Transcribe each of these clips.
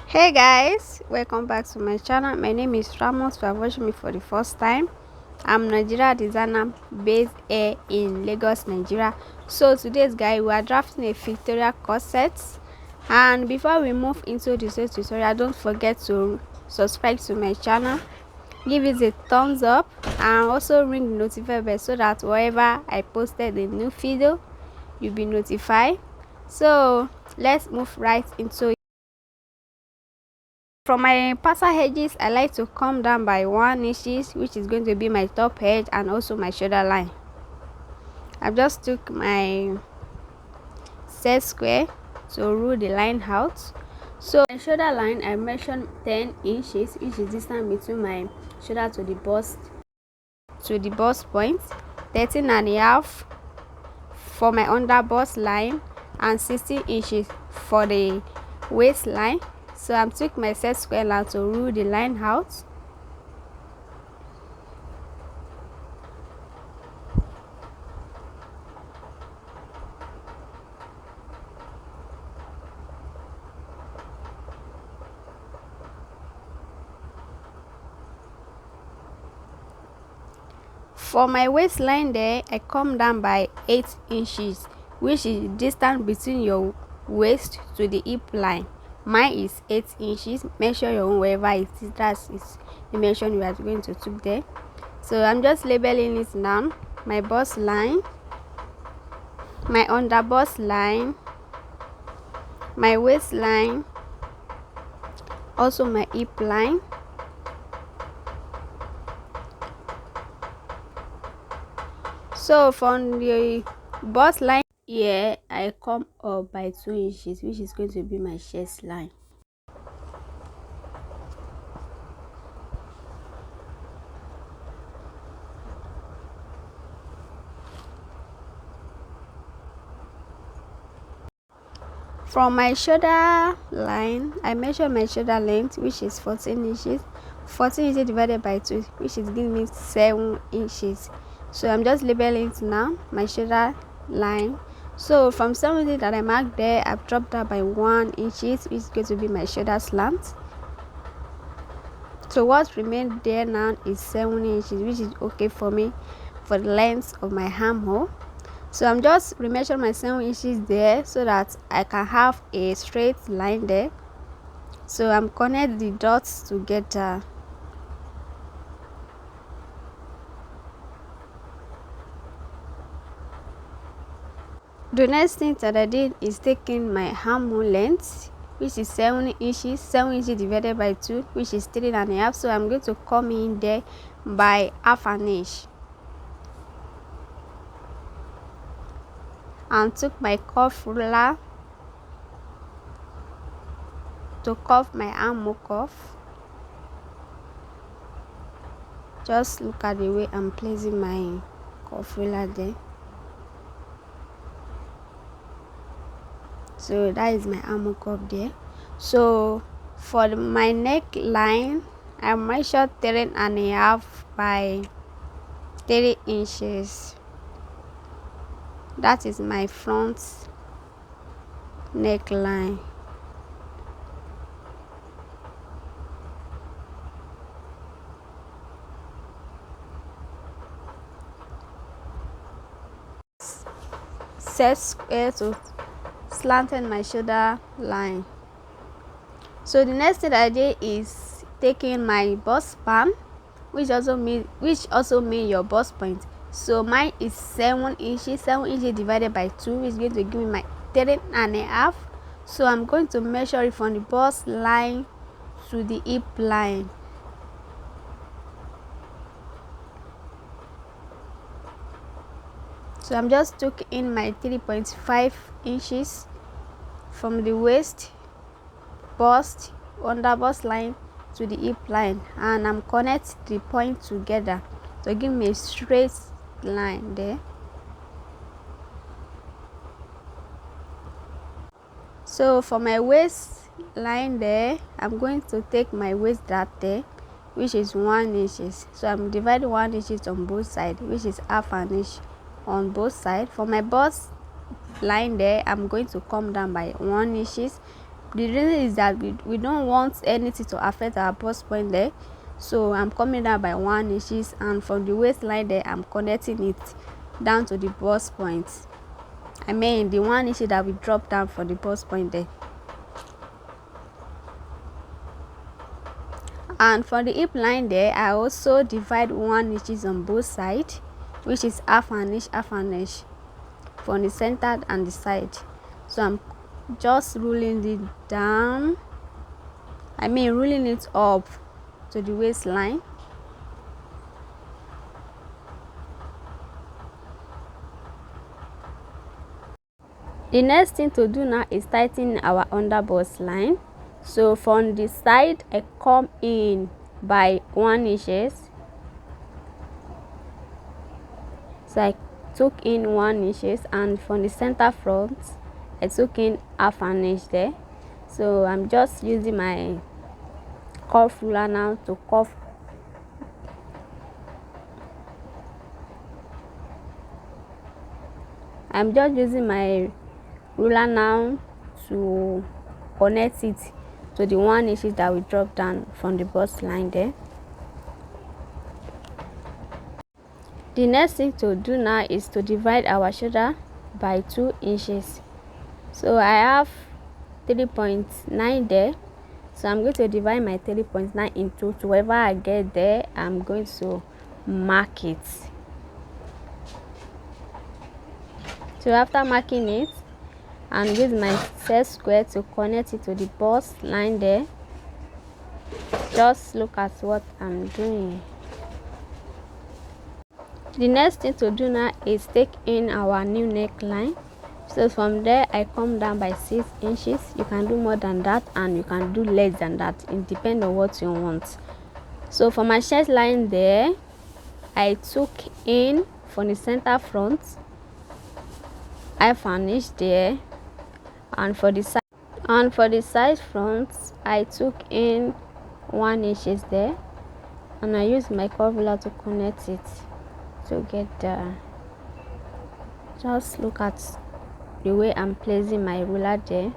Hey guys, welcome back to my channel. My name is Ramos. If you are watching me for the first time, I'm Nigeria designer based here in Lagos, Nigeria. So today's guy, we are drafting a Victoria corset, and before we move into this tutorial, don't forget to subscribe to my channel, give it a thumbs up, and also ring the notification bell so that whenever I posted a new video, you'll be notified. So let's move right into it. From my pattern edges, I like to come down by 1 inches, which is going to be my top edge and also my shoulder line. I just took my set square to rule the line out. So my shoulder line, I measured 10 inches, which is distance between my shoulder to the bust point, 13.5 for my underbust line, and 16 inches for the waistline. So I took my set square line to rule the line out. For my waistline there, I come down by 8 inches, which is the distance between your waist to the hip line. Mine is 8 inches. Measure your own wherever it is. That is the measure you are going to take there. So I'm just labeling it now. My bust line, my underbust line, my waistline, also my hip line. So from the bust line here, I come up by 2 inches, which is going to be my chest line. From my shoulder line, I measure my shoulder length, which is 14 inches. 14 inches divided by 2, which is giving me 7 inches. So I'm just labeling it now, my shoulder line. So from something that I marked there, I've dropped that by 1 inches, which is going to be my shoulder slant. So what remained there now is 7 inches, which is okay for me for the length of my armhole. So I'm just remeasuring my 7 inches there so that I can have a straight line there. So I'm connect the dots together. The next thing that I did is taking my armhole length, which is 7 inches. 7 inches divided by 2, which is 3.5. So I'm going to come in there by half an inch, and took my cuff ruler to cuff my armhole cuff. Just look at the way I'm placing my cuff ruler there. So that is my armhole cuff there. So for my neckline, I measured 3.5 by 3 inches. That is my front neckline. Set square to slanting my shoulder line. So the next thing I did is taking my bust span, which also mean your bust point. So mine is 7 inches. 7 inches divided by 2 is going to give me my 3.5. So I'm going to measure it from the bust line to the hip line. So I'm just took in my 3.5 inches from the waist, bust, underbust line to the hip line, and I'm connect the point together to give me a straight line there. So for my waist line there, I'm going to take my waist dart there, which is 1 inches. So I'm dividing 1 inches on both sides, which is half an inch on both sides. For my bust line there, I'm going to come down by 1 inches. The reason is that we don't want anything to affect our bust point there, so I'm coming down by 1 inches, and from the waistline there I'm connecting it down to the bust point. I mean the 1 inch that we drop down for the bust point there. And for the hip line there, I also divide 1 inches on both sides, which is half an inch from the center and the side. So I'm just rolling it down, rolling it up to the waistline. The next thing to do now is tighten our underbust line. So from the side I come in by 1 inches. So I took in 1 inches, and from the center front I took in half an inch there. So I'm just using my cuff ruler now to cuff. I'm just using my ruler now to connect it to the 1 inch that we dropped down from the bust line there. The next thing to do now is to divide our shoulder by 2 inches. So I have 3.9 there, so I'm going to divide my 3.9 into 2. Wherever I get there, I'm going to mark it. So after marking it, and use my set square to connect it to the bust line there. Just look at what I'm doing. The next thing to do now is take in our new neckline. So from there I come down by 6 inches. You can do more than that, and you can do less than that. It depends on what you want. So for my chest line there, I took in from the center front half an inch there, and for the side front I took in 1 inches there, and I use my curve ruler to connect it together. Just look at the way I'm placing my ruler there.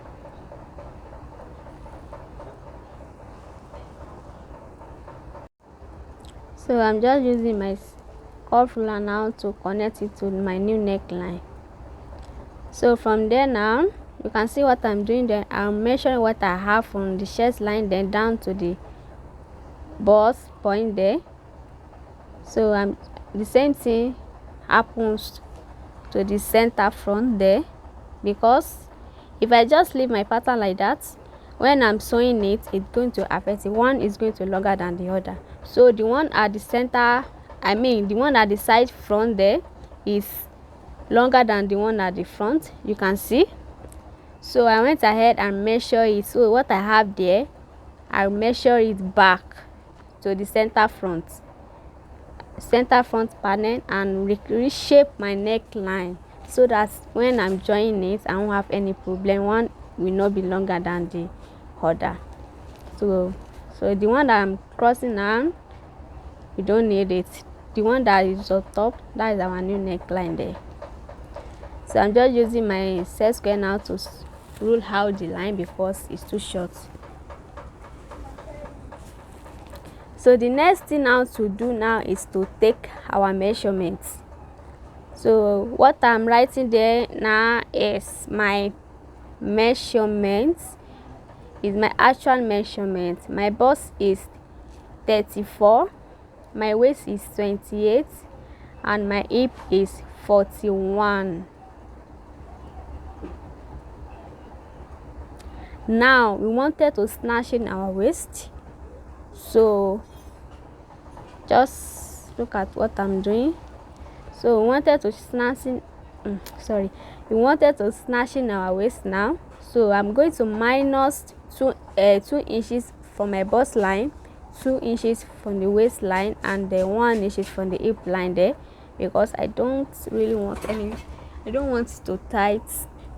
So I'm just using my curve ruler now to connect it to my new neckline. So from there now, you can see what I'm doing there. I'm measuring what I have from the chest line then down to the bust point there. So the same thing happens to the center front there, because if I just leave my pattern like that, when I'm sewing it, it's going to affect it. One is going to be longer than the other. So the one at the center, the one at the side front there is longer than the one at the front, you can see. So I went ahead and measure it. So what I have there, I'll measure it back to the center front panel and reshape my neckline, so that when I'm joining it, I won't have any problem. One will not be longer than the other. So the one that I'm crossing now, we don't need it. The one that is on top, that is our new neckline there. So I'm just using my set square now to rule out the line because it's too short. So the next thing now to do now is to take our measurements. So what I'm writing there now is my measurements, is my actual measurement. My bust is 34, my waist is 28, and my hip is 41. Now we wanted to snatch in our waist, so just look at what I'm doing. So we wanted to snatch in our waist now. So I'm going to minus 2 inches from my bust line, 2 inches from the waistline, and then 1 inch from the hip line there, because I don't want it to tight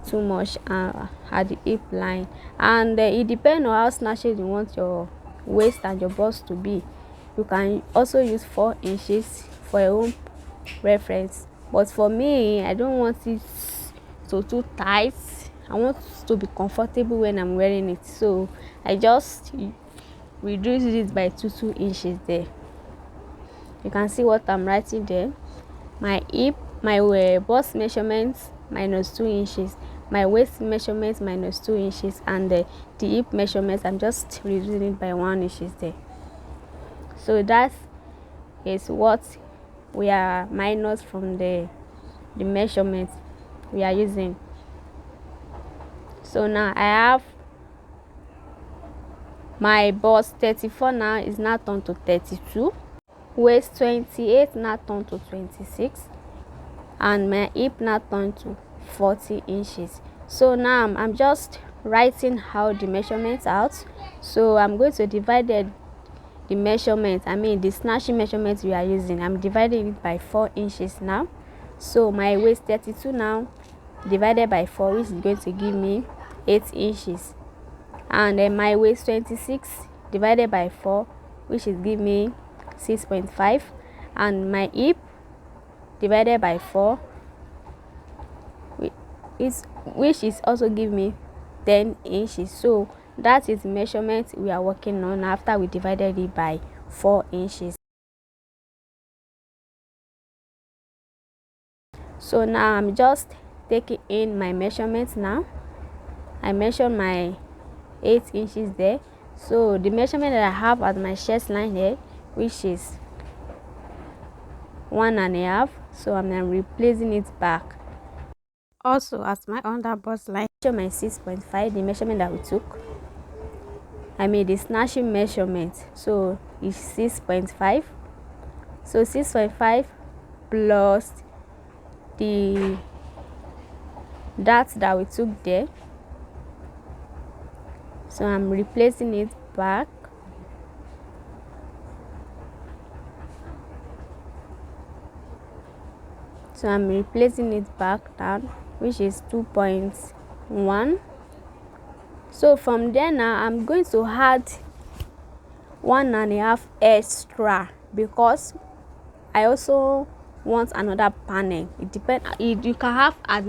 too much at the hip line. And it depends on how snatched you want your waist and your bust to be. You can also use 4 inches for your own reference, but for me, I don't want it too tight I want to be comfortable when I'm wearing it, so I just reduce it by 2 inches there. You can see what I'm writing there. My hip, my bust measurements minus 2 inches, my waist measurements minus 2 inches, and the hip measurements, I'm just reducing it by 1 inches there. So that is what we are minus from the measurements we are using. So now I have my bust 34 now is now turned to 32, waist 28 now turned to 26, and my hip now turned to 40 inches. So now I'm just writing out the measurements out. So I'm going to divide the measurement, the snatching measurements we are using. I'm dividing it by 4 inches now. So my waist 32 now divided by 4, which is going to give me 8 inches, and then my waist 26 divided by 4, which is give me 6.5, and my hip divided by 4, which is also give me 10 inches. So that is the measurement we are working on after we divided it by 4 inches. So now I'm just taking in my measurements now. I measure my 8 inches there. So the measurement that I have at my chest line here, which is 1.5, so I'm now replacing it back. Also at my underbust line, measure my 6.5, the measurement that we took. I made the snatching measurement, so it's 6.5. So 6.5 plus the that we took there. So I'm replacing it back. So I'm replacing it back down, which is 2.1. So from there now I'm going to add 1.5 extra, because I also want another panel. It depends, you can have as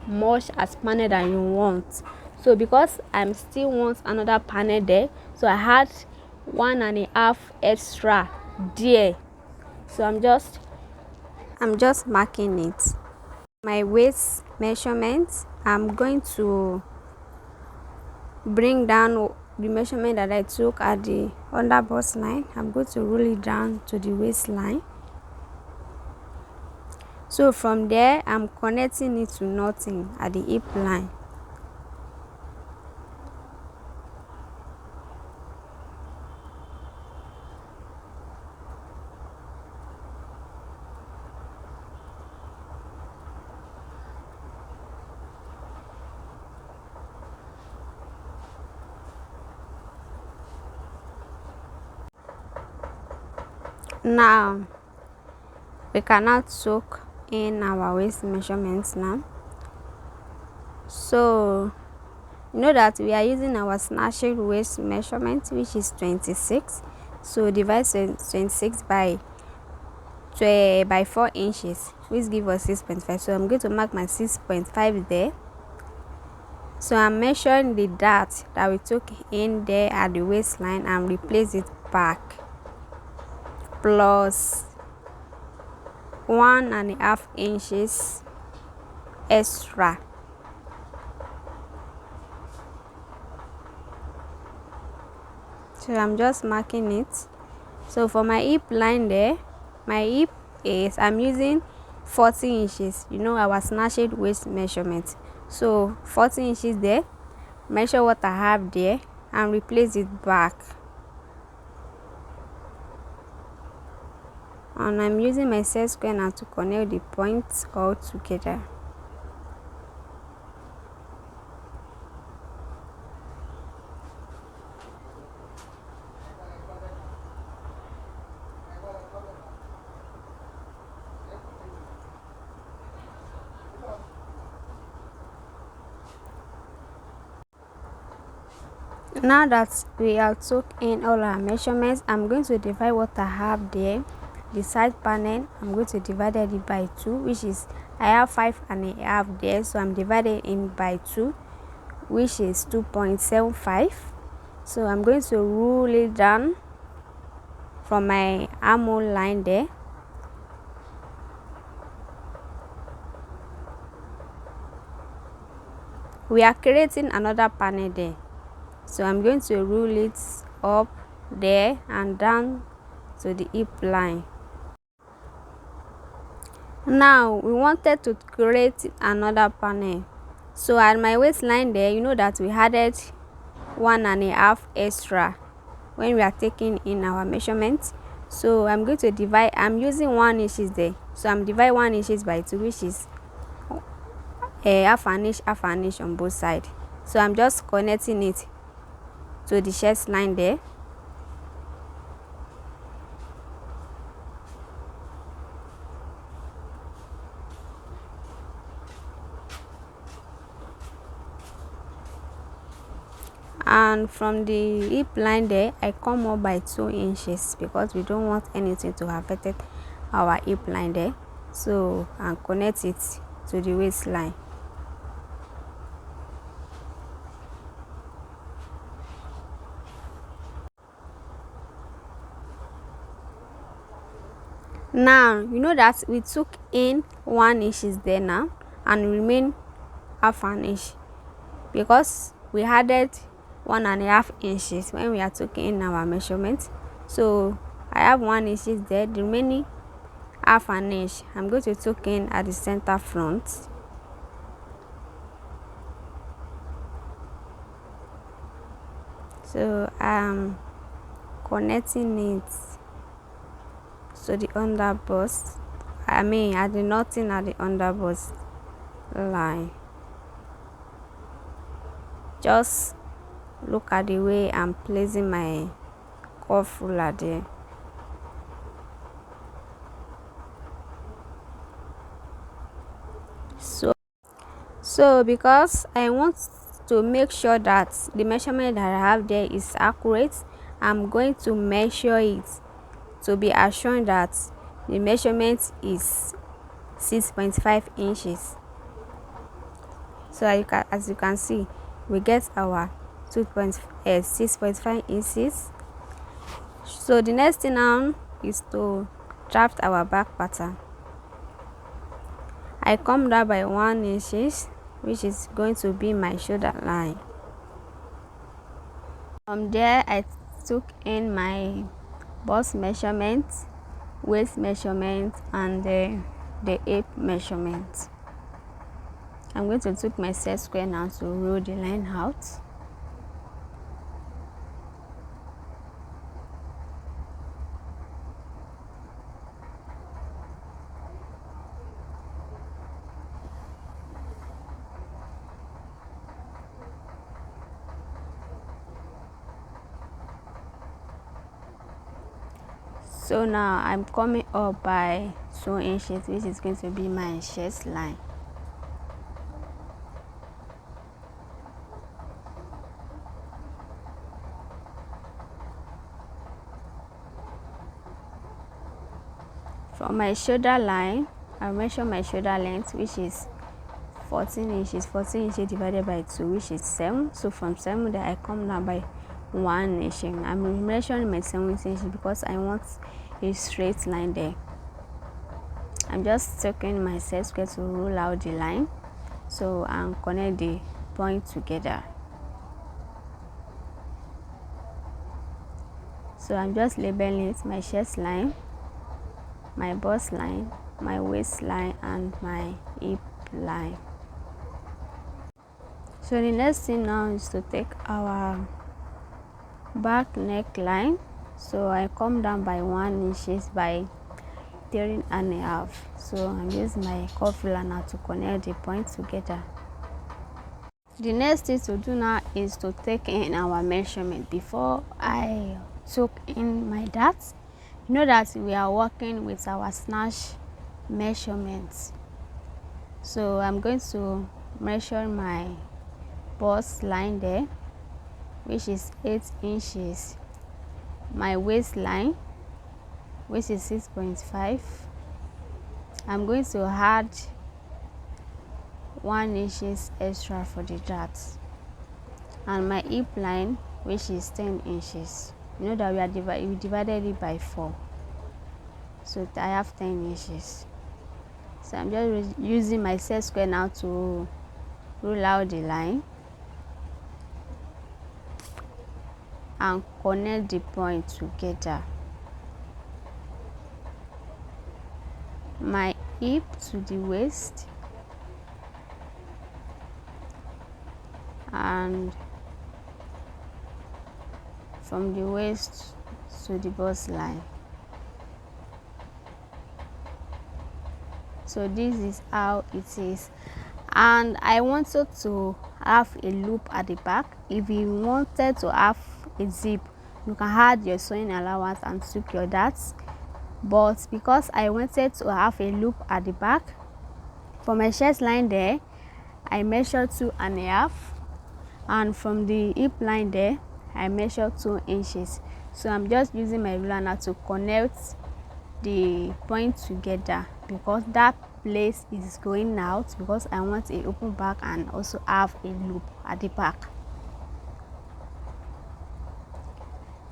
much as panel that you want. So because I'm still want another panel there, so I had 1.5 extra there. So I'm just marking it. My waist measurement, I'm going to bring down the measurement that I took at the underbust line. I'm going to roll it down to the waistline. So from there I'm connecting it to nothing at the hip line. Now we cannot soak in our waist measurements now. So you know that we are using our snatching waist measurement, which is 26. So divide 26 by 4 inches, which give us 6.5. So I'm going to mark my 6.5 there. So I'm measuring the dart that we took in there at the waistline and replace it back, plus 1.5 inches extra. So I'm just marking it. So for my hip line there, my hip is, I'm using 40 inches, you know, our snatched waist measurement. So 40 inches there, measure what I have there and replace it back. And I'm using my set square now to connect the points all together. Now that we have took in all our measurements, I'm going to divide what I have there. The side panel, I'm going to divide it by 2, which is, I have 5.5 there, so I'm dividing in by 2, which is 2.75. So I'm going to rule it down from my armhole line there. We are creating another panel there, so I'm going to rule it up there and down to the hip line. Now we wanted to create another panel, so at my waistline there, you know that we added 1.5 extra when we are taking in our measurements. So I'm going to divide, I'm using 1 inches there, so I'm dividing 1 inches by 2, which is half an inch on both sides. So I'm just connecting it to the chest line there. And from the hip line there, I come up by 2 inches because we don't want anything to affect our hip line there. So and connect it to the waistline. Now you know that we took in 1 inches there now and remain half an inch because we added 1.5 inches when we are taking in our measurement. So I have 1 inch there, the remaining half an inch I'm going to tuck in at the center front. So I'm connecting it to the underbust, at the knotting at the underbust line. Just look at the way I'm placing my cuff ruler there. So because I want to make sure that the measurement that I have there is accurate, I'm going to measure it to be assured that the measurement is 6.5 inches. So as you can see, we get our 6.5 inches. So the next thing now is to draft our back pattern. I come down by 1 inch, which is going to be my shoulder line. From there, I took in my bust measurement, waist measurement, and the hip measurement. I'm going to take my set square now to roll the line out. So now I'm coming up by 2 inches, which is going to be my chest line. From my shoulder line, I measure my shoulder length, which is 14 inches. 14 inches divided by 2, which is 7. So from 7 there, I come down by 1 inch. I'm measuring my 7 inches because I want a straight line there. I'm just taking my set square to roll out the line, so I'm connect the point together. So I'm just labeling it: my chest line, my bust line, my waistline, and my hip line. So the next thing now is to take our back neckline. So I come down by 1 inch by 3.5. So I'm using my cuff ruler now to connect the points together. The next thing to do now is to take in our measurement. Before I took in my darts, you know that we are working with our snatch measurements. So I'm going to measure my bust line there, which is 8 inches, my waistline, which is 6.5. I'm going to add 1 inches extra for the dart, and my hip line, which is 10 inches. You know that we divided it by 4, so I have 10 inches. So I'm just using my set square now to rule out the line and connect the point together. My hip to the waist and from the waist to the bust line. So this is how it is, and I wanted to have a loop at the back. If you wanted to have a zip, you can add your sewing allowance and sew your darts, but because I wanted to have a loop at the back, for my chest line there I measured 2.5, and from the hip line there I measured 2 inches. So I'm just using my ruler now to connect the point together, because that place is going out, because I want a open back and also have a loop at the back.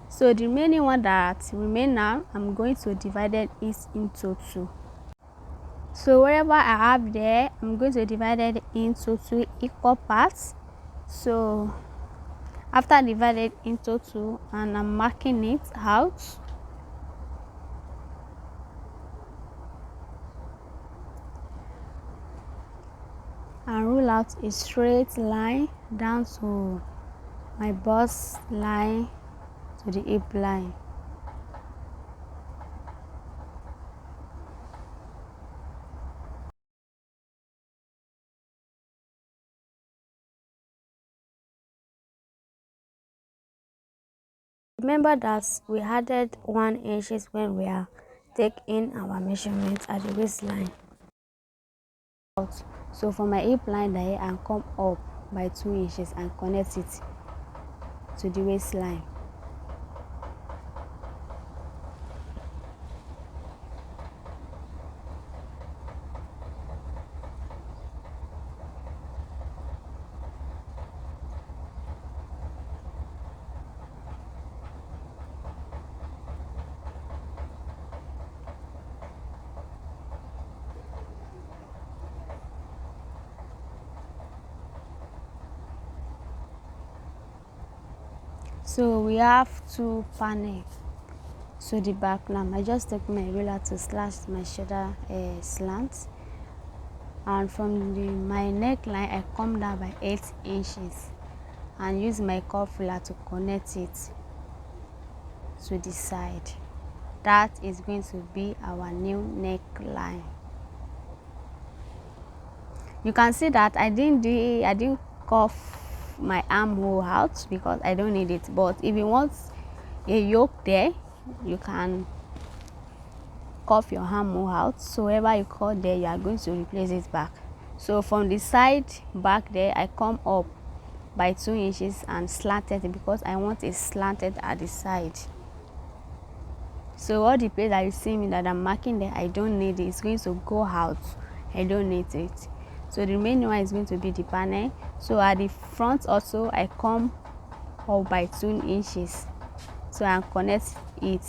So the remaining one that remain now, I'm going to divide it into 2. So wherever I have there, I'm going to divide it into 2 equal parts. So after divided into 2, and I'm marking it out, and rule out a straight line down to my bust line to the hip line. Remember that we added 1 inches when we are taking our measurements at the waistline. So for my hip line there, I come up by 2 inches and connect it to the waistline. So we have 2 panels to the back now. I just take my ruler to slash my shoulder slant, and from my neckline I come down by 8 inches and use my curve ruler to connect it to the side. That is going to be our new neckline. You can see that I didn't curve my armhole out because I don't need it, but if you want a yoke there, you can curve your armhole out. So wherever you cut there, you are going to replace it back. So from the side back there, I come up by 2 inches and slanted it, because I want it slanted at the side. So all the place that you see me that I'm marking there, I don't need it. It's going to go out. I don't need it. So the remaining one is going to be the panel. So at the front also, I come up by 2 inches. So I connect it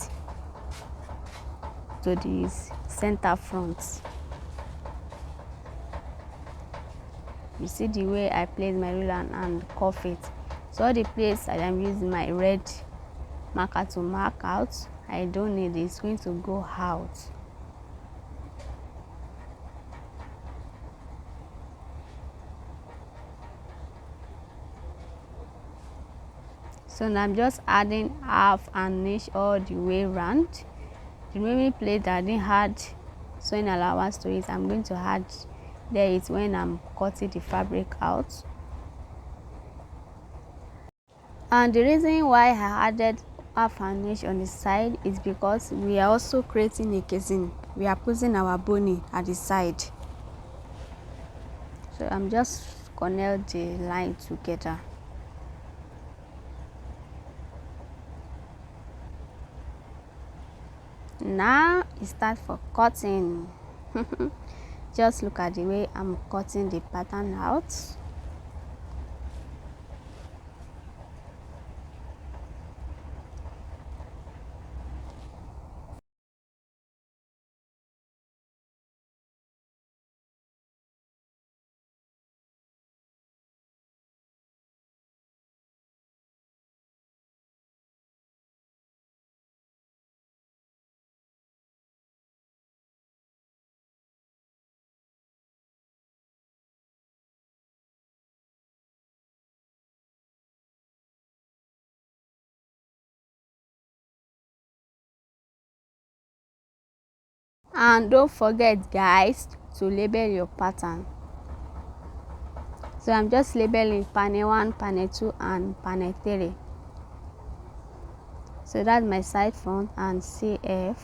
to the center front. You see the way I place my ruler and curve it. So all the place I am using my red marker to mark out, I don't need it. It's going to go out. So now I'm just adding half an inch all the way around. The remaining place that I didn't add sewing allowance to it, I'm going to add there is when I'm cutting the fabric out. And the reason why I added half an inch on the side is because we are also creating a casing. We are putting our bony at the side. So I'm just connect the line together. Now it's time for cutting. Just look at the way I'm cutting the pattern out. And don't forget guys to label your pattern. So I'm just labeling panel 1, panel 2 and panel 3. So that's my side front and CF.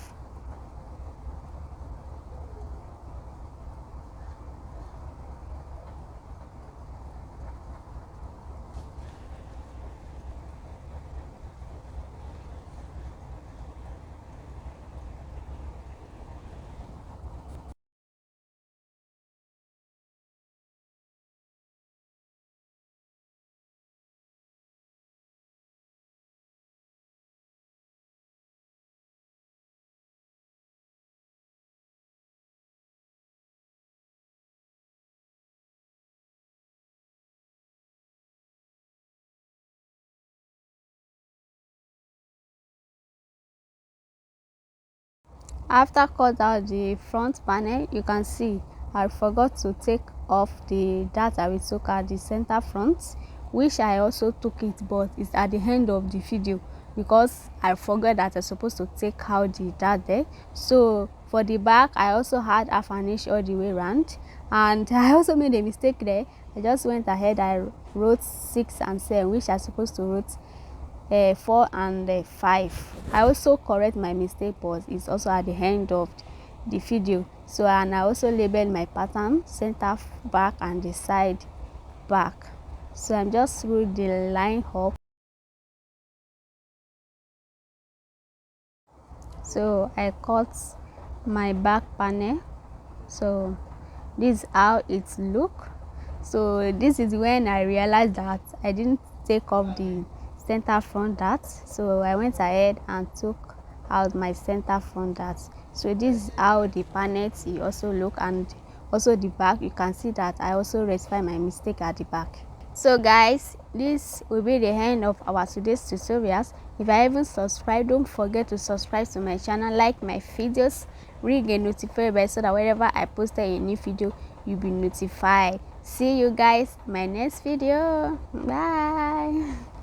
After cut out the front panel, you can see I forgot to take off the dart we took at the center front, which I also took it, but it's at the end of the video because I forgot that I'm supposed to take out the dart there. So for the back, I also had half an inch all the way around, and I also made a mistake there. I just went ahead, I wrote 6 and 7, which I supposed to wrote 4 and 5. I also correct my mistake, but it's also at the end of the video. So, and I also labeled my pattern center back and the side back. So I'm just through the line up. So I cut my back panel. So this is how it look. So this is when I realized that I didn't take off the center front dart, so I went ahead and took out my center front dart. So this is how the panels also look, and also the back. You can see that I also rectified my mistake at the back. So guys, this will be the end of our today's tutorials. If you haven't subscribed, don't forget to subscribe to my channel, like my videos, ring a notification bell so that whenever I post a new video, you'll be notified. See you guys in my next video. Bye.